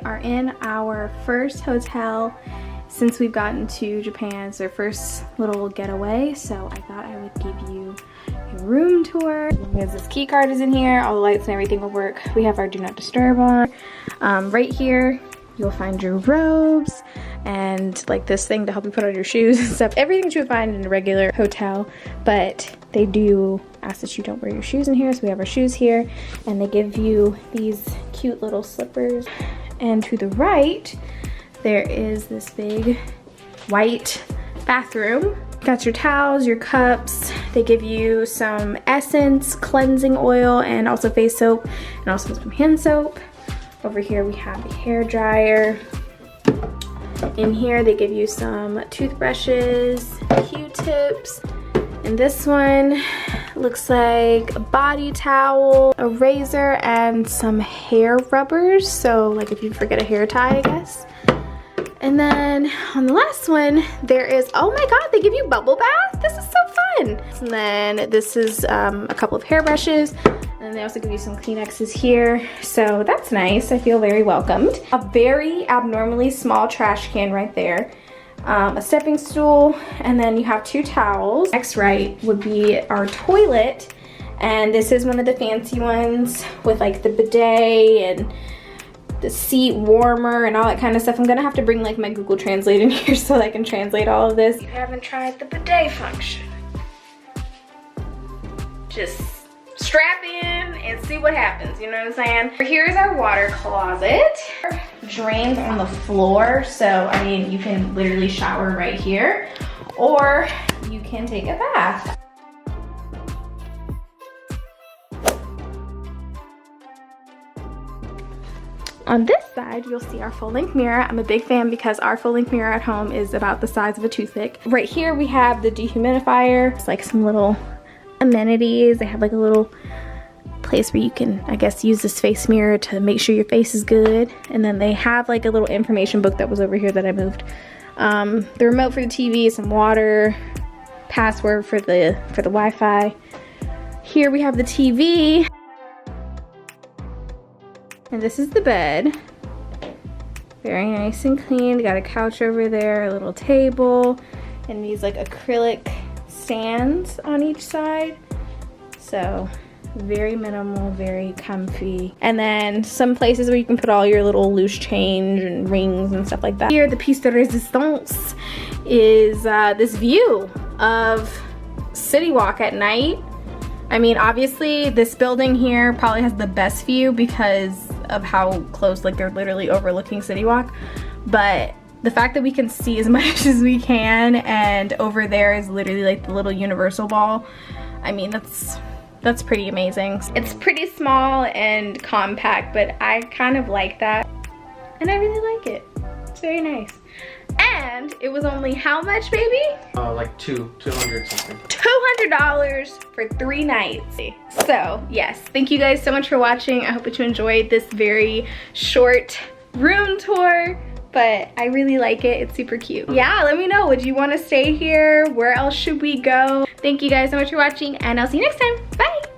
are in our first hotel since we've gotten to Japan. It's our first little getaway, so I thought I would give you a room tour. Because this key card is in here, all the lights and everything will work. We have our do not disturb on. Right here, you'll find your robes and like this thing to help you put on your shoes and stuff. Everything that you would find in a regular hotel, but they do ask that you don't wear your shoes in here, so we have our shoes here, and they give you these cute little slippers. And to the right, there is this big white bathroom. Got your towels, your cups. They give you some essence, cleansing oil, and also face soap, and also some hand soap. Over here we have the hair dryer. In here they give you some toothbrushes, Q-tips, and this one looks like a body towel, a razor, and some hair rubbers. So like if you forget a hair tie, I guess. And then on the last one, there is, oh my god, they give you bubble bath. This is so fun. And then this is a couple of hairbrushes. And they also give you some Kleenexes here. So that's nice, I feel very welcomed. A very abnormally small trash can right there. A stepping stool, and then you have 2 towels. Next right would be our toilet. And this is one of the fancy ones with like the bidet and the seat warmer and all that kind of stuff. I'm gonna have to bring like my Google Translate in here so that I can translate all of this. If you haven't tried the bidet function, just strap in and see what happens, you know what I'm saying? Here's our water closet. Drains on the floor, so I mean, you can literally shower right here, or you can take a bath. On this side, you'll see our full-length mirror. I'm a big fan because our full-length mirror at home is about the size of a toothpick. Right here, we have the dehumidifier. It's like some little amenities. They have like a little place where you can, I guess, use this face mirror to make sure your face is good. And then they have like a little information book that was over here that I moved. The remote for the TV, some water, password for the Wi-Fi. Here we have the TV. And this is the bed. Very nice and clean. They got a couch over there, a little table, and these like acrylic stands on each side. So very minimal, very comfy. And then some places where you can put all your little loose change and rings and stuff like that. Here, the piece de resistance is this view of City Walk at night. I mean, obviously this building here probably has the best view because of how close, like they're literally overlooking City Walk. But the fact that we can see as much as we can, and over there is literally like the little Universal Ball. I mean, that's pretty amazing. It's pretty small and compact, but I kind of like that. And I really like it. It's very nice. And it was only how much, baby? Like 200 something. $200 for 3 nights. So yes, thank you guys so much for watching. I hope that you enjoyed this very short room tour, but I really like it. It's super cute. Yeah, let me know. Would you want to stay here? Where else should we go? Thank you guys so much for watching, and I'll see you next time. Bye.